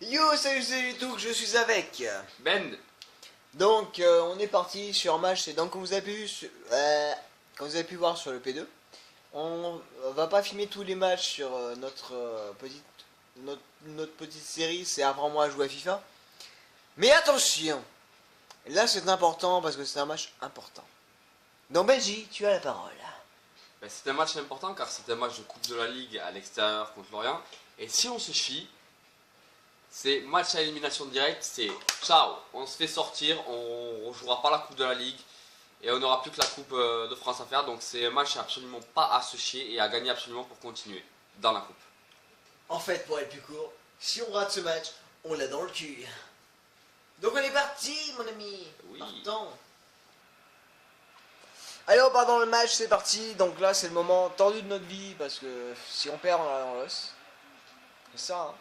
Yo, salut tout, je suis avec. Ben, Donc, on est parti sur un match. Et donc, comme vous avez pu, comme vous avez pu voir sur le P2, on va pas filmer tous les matchs sur notre petite série. C'est apprendre-moi à jouer à FIFA. Mais attention, là c'est important parce que c'est un match important. Donc, Benji, tu as la parole. c'est un match important car c'est un match de Coupe de la Ligue à l'extérieur contre Lorient. Et si on se chie, c'est match à élimination directe, c'est ciao, on se fait sortir, on ne jouera pas la Coupe de la Ligue et on n'aura plus que la Coupe de France à faire. Donc c'est un match absolument pas à se chier et à gagner absolument pour continuer dans la Coupe. En fait, pour être plus court, si on rate ce match, on l'a dans le cul. Donc on est parti, mon ami. Oui. Partons. Allez, on part dans le match, c'est parti. Donc là, c'est le moment tendu de notre vie parce que si on perd, on a dans l'os. C'est ça, hein.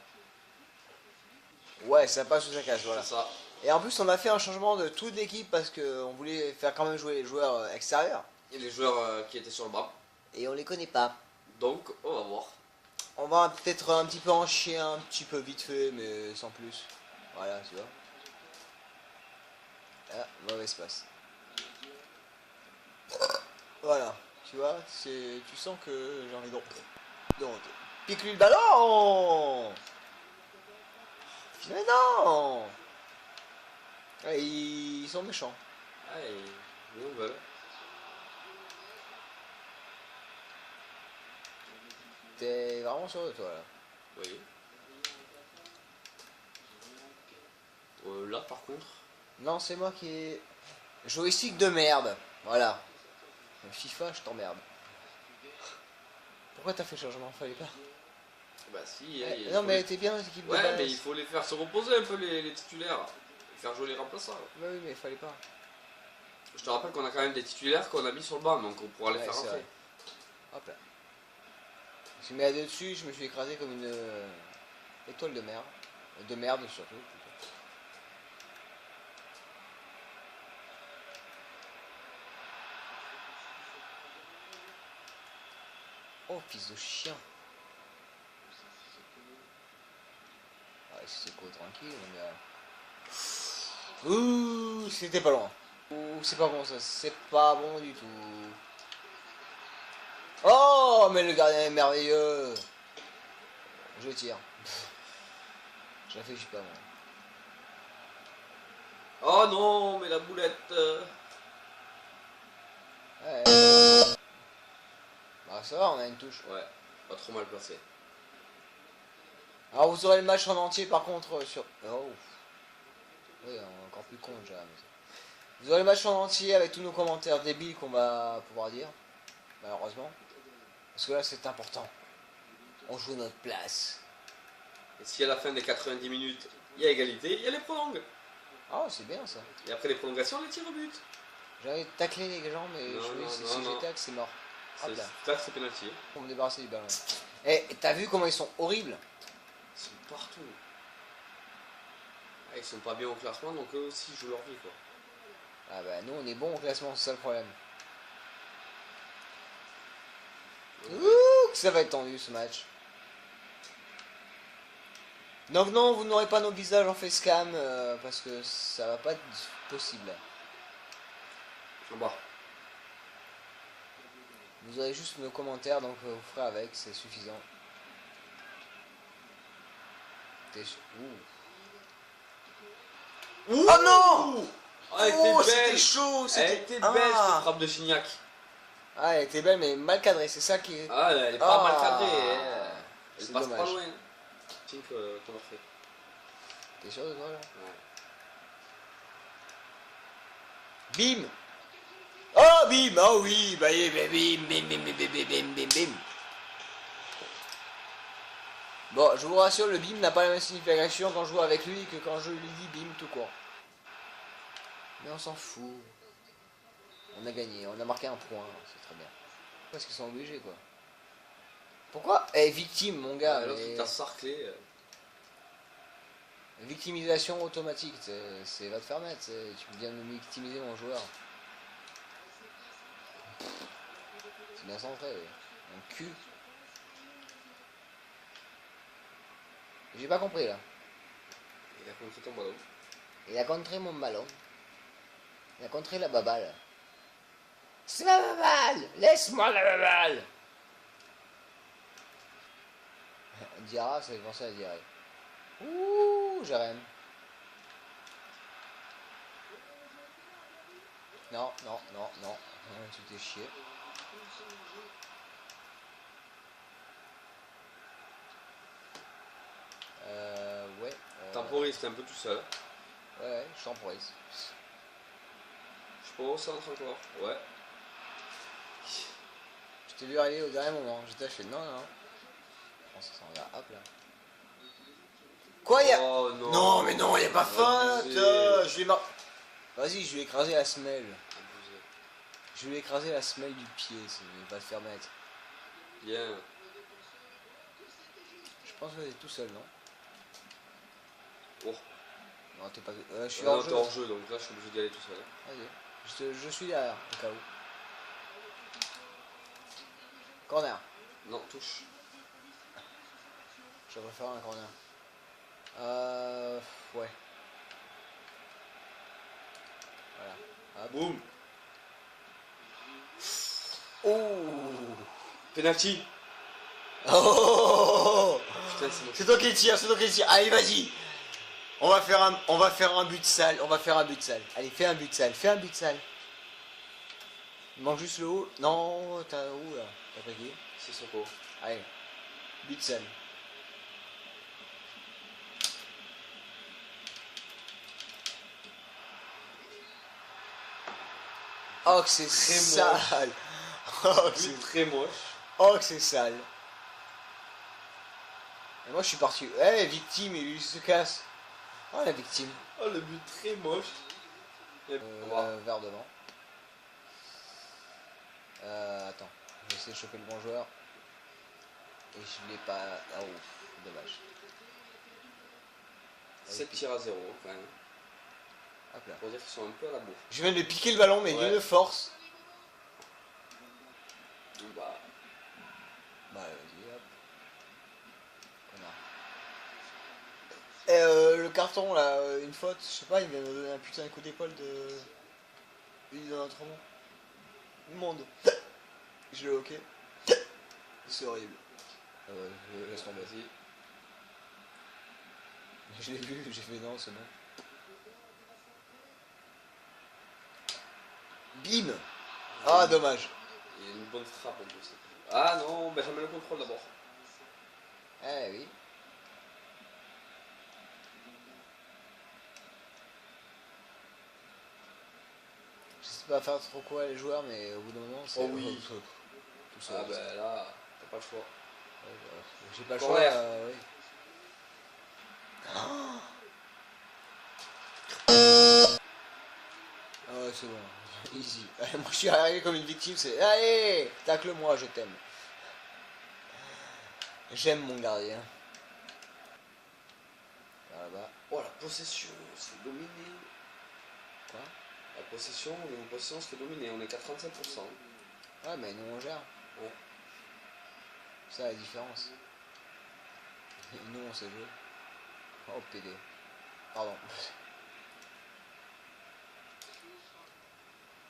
Ouais, ça passe ou ça casse, voilà. C'est ça. Et en plus, on a fait un changement de toute l'équipe parce qu'on voulait faire quand même jouer les joueurs extérieurs. Et les joueurs qui étaient sur le banc. Et on les connaît pas. Donc on va voir. On va peut-être un petit peu en chier un petit peu vite fait, mais sans plus. Voilà, tu vois. Ah, mauvaise passe. Voilà, tu vois, tu sens que j'ai envie de... Donc, pique-lui le ballon. Mais non. Ouais, ils sont méchants. Allez, on veut. T'es vraiment sûr de toi, là. Oui. Là par contre. Non, c'est moi qui ai... Joystick de merde. Voilà. FIFA, je t'emmerde. Pourquoi t'as fait le changement? Fallait pas. Bah si, Non, mais t'es bien dans l'équipe de ouais, base. mais il faut les faire se reposer un peu les titulaires. Faire jouer les remplaçants. Bah oui, mais fallait pas. Je te rappelle qu'on a quand même des titulaires qu'on a mis sur le banc, donc on pourra les Ouais, faire c'est rentrer. vrai. Hop là. Je suis mis à deux dessus, je me suis écrasé comme une étoile de mer. De merde surtout. Plutôt. Oh, fils de chien. Ouais, c'est quoi, tranquille, mon gars. Ouh, c'était pas loin. Ouh, c'est pas bon ça, c'est pas bon du tout. Oh, mais le gardien est merveilleux. Je tire. Je réfléchis pas, moi. Oh non, mais la boulette. Ouais. Bah ça va, on a une touche. Ouais, pas trop mal placé. Alors vous aurez le match en entier par contre sur... Oh. Oui, encore plus con déjà. Vous aurez le match en entier avec tous nos commentaires débiles qu'on va pouvoir dire. Malheureusement. Parce que là c'est important. On joue notre place. Et si à la fin des 90 minutes, il y a égalité, il y a les prolongues. Oh, c'est bien ça. Et après les prolongations, les tirs au but. J'ai envie de tacler les gens, mais Non, non, si non, j'ai non. tac, c'est mort. Hop là. C'est pénalty. Pour me débarrasser du ballon. Et t'as vu comment ils sont horribles? Ils sont partout. Ah, ils sont pas bien au classement, donc eux aussi jouent leur vie quoi. Ah bah nous on est bon au classement, c'est ça le problème. Ouh, que ça va être tendu ce match. Donc non, vous n'aurez pas nos visages en facecam parce que ça va pas être possible. Bon. Vous aurez juste nos commentaires, donc vous ferez avec, c'est suffisant. Ouh. Ouh. Oh non! Ah, elle était Oh, c'était belle. chaud, Elle était belle cette frappe de Chignac. Ah, elle était belle, mais mal cadrée, c'est ça qui est... Ah, elle est pas mal Ah. cadrée. Elle C'est passe dommage. pas loin. Tiens que t'en as fait. T'es sûr de toi là? Ouais. Bim! Oh bim! Oh oui! Bah bim, bim, bim, bim, bim, bim, bim, bim. Bon, je vous rassure, le bim n'a pas la même signification quand je joue avec lui que quand je lui dis bim tout court. Mais on s'en fout. On a gagné, on a marqué un point, c'est très bien. Parce qu'ils sont obligés quoi. Pourquoi? Eh, victime mon gars. L'autre mais... il t'a sarclé. Victimisation automatique, c'est va te faire mettre, tu viens de victimiser mon joueur. C'est bien centré, oui. Un cul. J'ai pas compris là. Il a contré ton ballon. Il a contré mon ballon. Il a contré la baballe. C'est ma baballe. Laisse-moi la baballe. Diarra, ça fait penser à Diarra. Ouh, Jérém. Non, non, non, non. Tu t'es chié. Ouais. Temporis, t'es un peu tout seul. Ouais, je temporise. Je suis pas au centre encore. Ouais. Je t'ai vu arriver au dernier moment. J'étais là, je fais non, non. Bon, ça s'en va. Hop là. Quoi, y'a. Oh non. Non, mais non, y'a pas feinte. Abusé. Je vais mar... Vas-y, je vais écraser la semelle. Abusé. Je vais écraser la semelle du pied. Il va te faire mettre. Bien. Je pense que t'es tout seul, non? Oh. Non, t'es pas. Je suis Non, hors t'es jeu. hors jeu, donc là je suis obligé d'y aller tout seul. Vas-y. Je suis derrière, au cas où. Corner. Non, touche. Je préfère un corner. Ouais. Voilà. Hop. Boum. Oh. Penalty. Oh. Putain, c'est bon. C'est toi qui tire, c'est toi qui tire. Allez, vas-y. On va faire un but sale. On va faire un but sale. Allez, fais un but sale. Fais un but sale. Il manque juste le haut. Non, t'as où là? T'as pris qui? C'est Soko. Allez. But sale. Oh, que c'est Très sale. Oh, que c'est But très moche. oh, que c'est sale. Et moi, je suis parti. Eh, victime, il se casse. Oh, la victime. Oh, le but très moche. Et Vers devant. Attends. Je vais essayer de choper le bon joueur. Et je l'ai pas. Ah, ouf, dommage. 7 tirs à 0 quand même. Hop là. Pour dire qu'ils sont un peu à la bourre. Je viens de piquer le ballon, mais Ouais. d'une force. Bah, Bah, vas-y, hop. Connard. Et le carton là, une faute, je sais pas, il vient de donner un putain de coup d'épaule de. Il donne un autre nom. Monde. Je l'ai ok. C'est horrible. Je laisse tomber. vas-y. Je l'ai vu, j'ai fait non, c'est bon. Bim. Ah, dommage. Il y a une bonne frappe en plus. Ah non, Benjamin le contrôle d'abord. Eh oui. Je sais pas faire trop quoi les joueurs, mais au bout d'un moment, c'est. Oh oui. Tout ça. Ah bah là, t'as pas le choix. Ouais, bah, j'ai pas le Corner. choix. Oui. Ah ouais, c'est bon. Easy. Moi, je suis arrivé comme une victime, c'est. Allez, tacle-moi, je t'aime. J'aime mon gardien. Là-bas. Oh la possession, c'est dominé. Quoi? La possession, se fait dominer, on est qu'à 35%. Ouais, mais nous on gère. Ouais. C'est ça la différence. Et nous on sait jouer. Oh, PD. Pardon.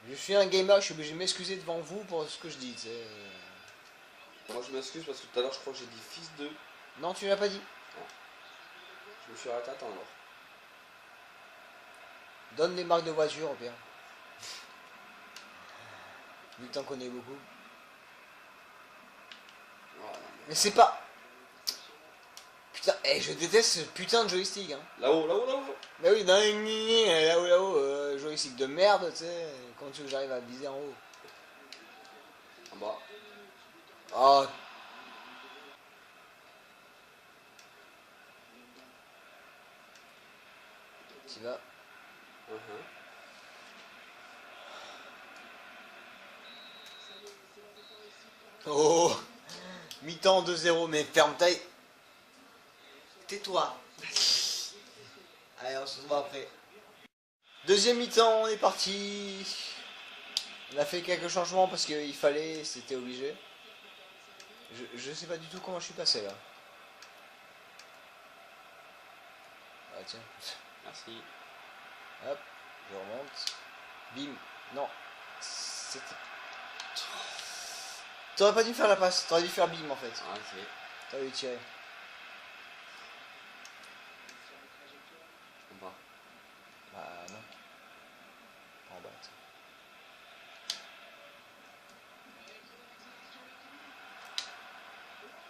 Je suis un gamer, je suis obligé de m'excuser devant vous pour ce que je dis, tu sais. Moi je m'excuse parce que tout à l'heure je crois que j'ai dit fils de. Non, tu l'as pas dit. Je me suis arrêté à temps alors. Donne des marques de voiture, au pire. Vu que t'en connais beaucoup. Oh, non, Mais c'est pas... Putain, je déteste ce putain de joystick, hein. Là-haut, là-haut, là-haut. Bah oui, là-haut, joystick de merde, tu sais. Comment tu veux que j'arrive à viser en haut? En bas. Oh. Tu vas. Oh. Mi-temps 2-0, mais ferme ta... Tais-toi. Allez, on se revoit après. Deuxième mi-temps, on est parti. On a fait quelques changements parce qu'il fallait, c'était obligé. Je sais pas du tout comment je suis passé là. Ah tiens. Merci. Hop, je remonte. Bim. Non. C'était... T'aurais pas dû faire la passe, t'aurais dû faire bim en fait. Ah, ok. T'aurais dû tirer. En bas. Bah non. En bas. T'sais.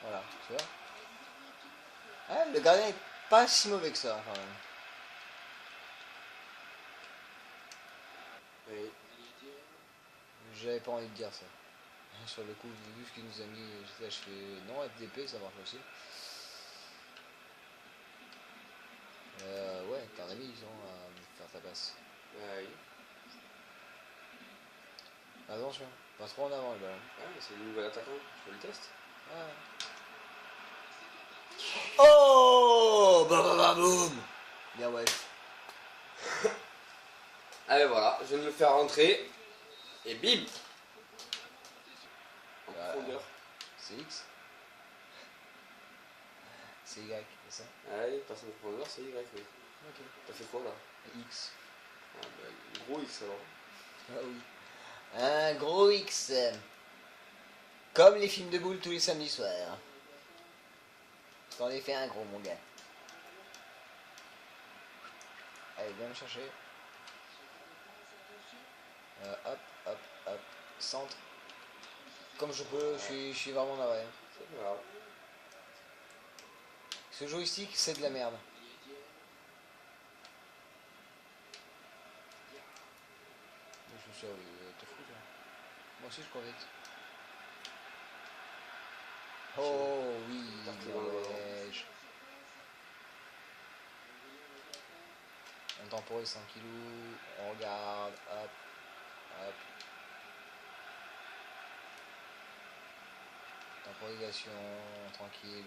Voilà, tu vois. Ah, le gardien est pas si mauvais que ça quand même. Oui. J'avais pas envie de dire ça. Sur le coup, vu ce qu'il nous a mis, je fais non, FDP ça marche aussi. Ouais, t'en as mis, ils ont à faire ta passe. Oui. Attention, pas trop en avant le ballon. Ouais, c'est le nouvel attaquant. Je fais le test. Ouais. Oh bah bah bah boum. Bien ouais. Allez, voilà. Je vais me le faire rentrer. Et bim. En profondeur. C'est X. C'est Y, c'est ça. Allez, passe en profondeur, c'est Y. Oui. Ok. T'as fait quoi là? X. Ah, bah, gros X alors. Ah oui. Un gros X. Comme les films de boules tous les samedis soirs. T'en ai fait un gros mon gars. Allez, viens me chercher. Hop, hop, hop. Centre. Comme je peux, je suis vraiment navré. C'est pas grave. Ce joystick, c'est de la merde. Je me suis dit, t'es fou toi. Moi aussi je cours vite. Oh oui, bien ouais. On temporise 100 kg, on regarde, hop, hop. Temporisation, tranquille.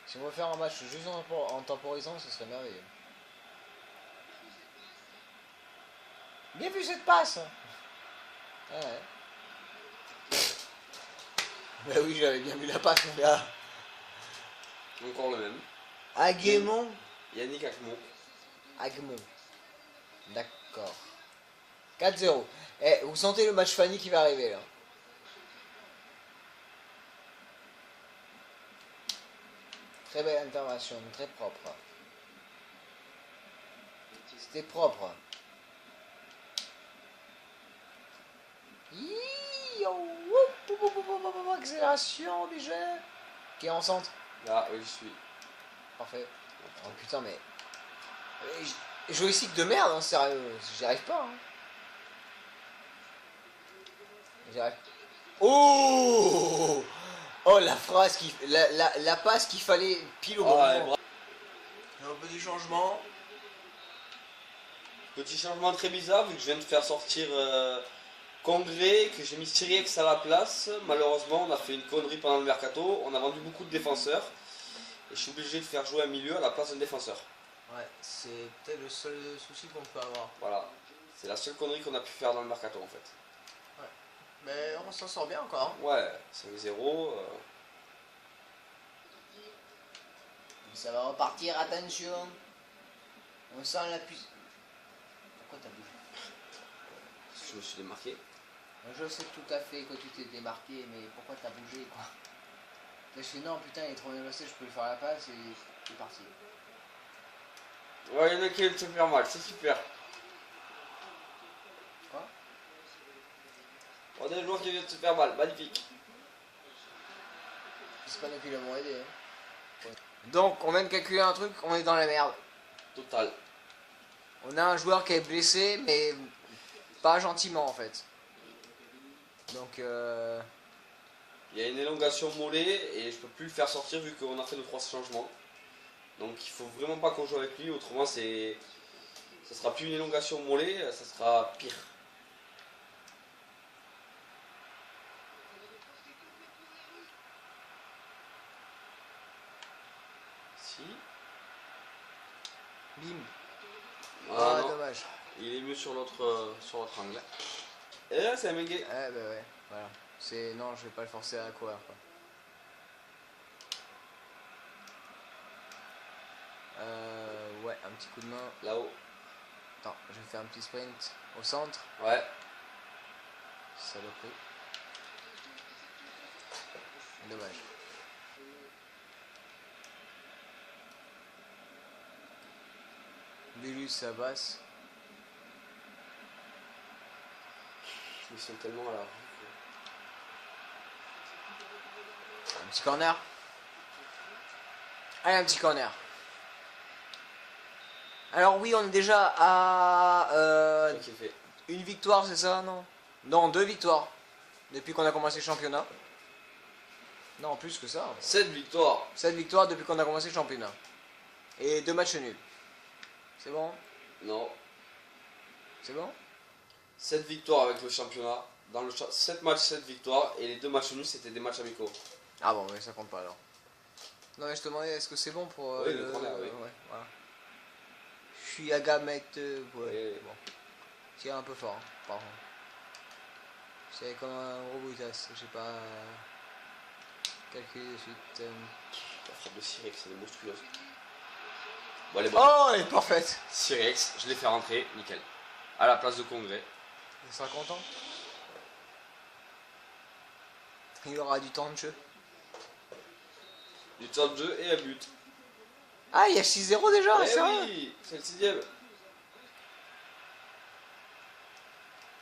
Si on veut faire un match juste en temporisant, ce serait merveilleux. Bien vu cette passe. Ouais. Bah oui, j'avais bien vu la passe, mon gars. Encore le même. Aguemont. Yannick Agmont. Agmont. D'accord. 4-0. Eh, vous sentez le match Fanny qui va arriver là. Très belle intervention, très propre. C'était propre. Accélération du jeu. Qui est en centre. Là, oui, je suis. Parfait. Oh putain, mais. Joystick de merde, hein, sérieux. J'y arrive pas. Hein. J'y arrive. Oh. Oh, la phrase qui. La passe qu'il fallait pile au bon moment. Un petit changement. Petit changement très bizarre vu que je viens de faire sortir Congrès, que j'ai mis Siriex à la place. Malheureusement, on a fait une connerie pendant le mercato. On a vendu beaucoup de défenseurs. Et je suis obligé de faire jouer un milieu à la place d'un défenseur. Ouais, c'est peut-être le seul souci qu'on peut avoir. Voilà. C'est la seule connerie qu'on a pu faire dans le mercato en fait. Ouais. Mais on s'en sort bien encore. Hein. Ouais, 5-0. Ça va repartir, attention. On sent la puissance. Pourquoi t'as bougé? Je me suis démarqué. Je sais tout à fait que tu t'es démarqué, mais pourquoi t'as bougé quoi? Je fais non, putain, il est trop bien passé, je peux lui faire la passe et c'est parti. Ouais, il y en a qui viennent se faire mal, c'est super. Quoi? On a des joueurs qui viennent se faire mal, magnifique. C'est pas nous qui l'avons aidé. Hein. Donc, on vient de calculer un truc, on est dans la merde. Total. On a un joueur qui est blessé, mais pas gentiment en fait. Donc, Il y a une élongation mollet et je peux plus le faire sortir vu qu'on a fait nos 3 changements. Donc il faut vraiment pas qu'on joue avec lui, autrement ça sera plus une élongation mollet, ça sera pire. Si. bim. Ah, non. Dommage. Il est mieux sur l'autre angle. Et là c'est un mengue. Ouais, bah ouais, voilà. C'est... Non, je vais pas le forcer à courir, quoi. Un petit coup de main. Là-haut. Attends, je vais faire un petit sprint au centre. Ouais. Saloperie. Dommage. Bélus, ça passe. Ils sont tellement à la rue. Un petit corner. Allez, un petit corner. Alors oui, on est déjà à Qui est fait. une victoire, c'est ça, non? Non, 2 victoires. Depuis qu'on a commencé le championnat. Non, plus que ça. 7 victoires. 7 victoires depuis qu'on a commencé le championnat. Et 2 matchs nuls. C'est bon? Non. C'est bon? 7 victoires avec le championnat. Dans le 7 matchs, 7 victoires. Et les 2 matchs nuls, c'était des matchs amicaux. Ah bon, mais ça compte pas alors. Non mais je te demandais, est-ce que c'est bon pour... Oui, le corner, oui. Ouais, voilà. Je suis à gamette... ouais, Oui. bon. Tire un peu fort, hein, par contre. C'est comme un gros boutasse, j'ai pas... calculé de suite. La frappe de Cyrex, elle est monstrueuse. Bon, elle est bonne. Oh, elle est parfaite! Cyrex, je l'ai fait rentrer, nickel. À la place de Congrès. Il sera content. Il aura du temps de jeu. Du temps de jeu et un but. Ah, il y a 6-0 déjà, Eh c'est vrai? oui, c'est le 6ème.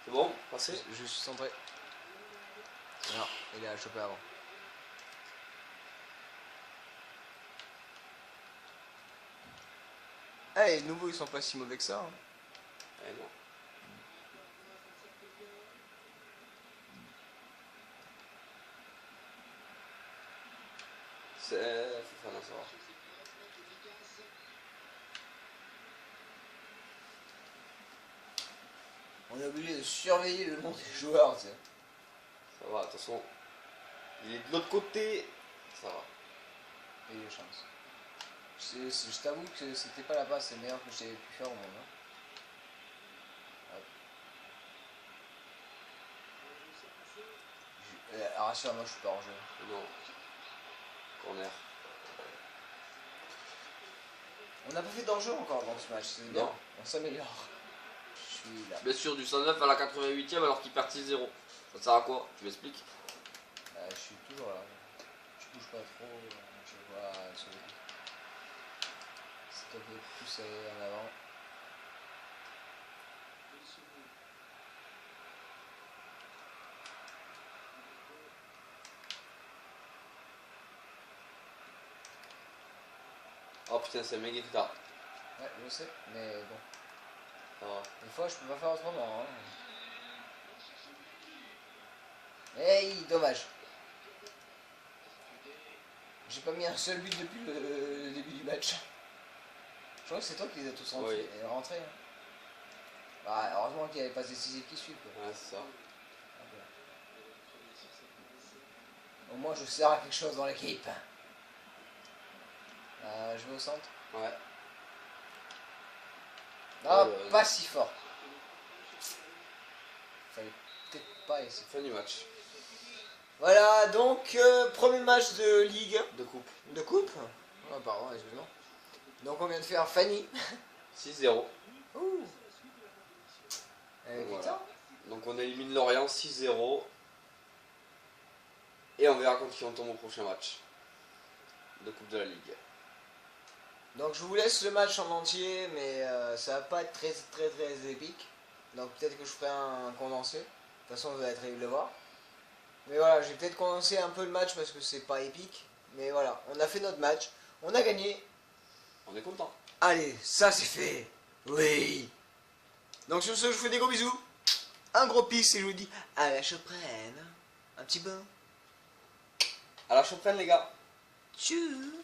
C'est bon, passé. Je suis centré. Non, il a chopé avant. Eh, les nouveaux ils sont pas si mauvais que ça. Hein. Eh non. C'est... faut faire un savoir. On est obligé de surveiller le nom des joueurs, tu sais. Ça va, de toute façon. Il est de l'autre côté. Ça va. Il y a des chances. Je t'avoue que c'était pas la passe, c'est meilleur que j'avais pu faire au monde. Hein. Rassure-moi, je suis pas en jeu. Non. Corner. On n'a pas fait d'enjeu encore dans ce match, c'est bien. Non. On s'améliore. Je suis là. Blessure du 109 à la 88ème alors qu'il perd 6-0. Ça sert à quoi? Tu m'expliques? Je suis toujours là. Je bouge pas trop. Je vois sur le coup. S'il te plaît, plus en avant. Oh putain, c'est méga tard. Ouais, je sais, mais bon. Ça va. Des fois, je peux pas faire autrement. Hein. Hey, dommage. J'ai pas mis un seul but depuis le début du match. Je crois que c'est toi qui les as tous rentrés. Oui. Rentrés hein. Bah, heureusement qu'il n'y avait pas décisif qui suivent. Quoi. Ouais, c'est ça. Au moins, je sers à quelque chose dans l'équipe. Je vais au centre. Ouais. Ah, Ouais, pas si fort. Fallait peut-être pas essayer. Fin du match. Voilà, donc, premier match de Ligue. De coupe. De coupe. Oh, pardon, excuse-moi. Donc, on vient de faire Fanny. 6-0. Ouh. Voilà. Putain. Donc on élimine Lorient 6-0. Et on verra contre qui on tombe au prochain match. De Coupe de la Ligue. Donc je vous laisse le match en entier, mais ça va pas être très épique. Donc peut-être que je ferai un condensé. De toute façon vous allez être ravis de le voir. Mais voilà, j'ai peut-être condensé un peu le match parce que c'est pas épique. Mais voilà, on a fait notre match, on a gagné. On est content. Allez, ça c'est fait. Oui. Donc sur ce, je vous fais des gros bisous. Un gros pisse et je vous dis à la prochaine. Un petit bain. À la prochaine les gars. Tchuss.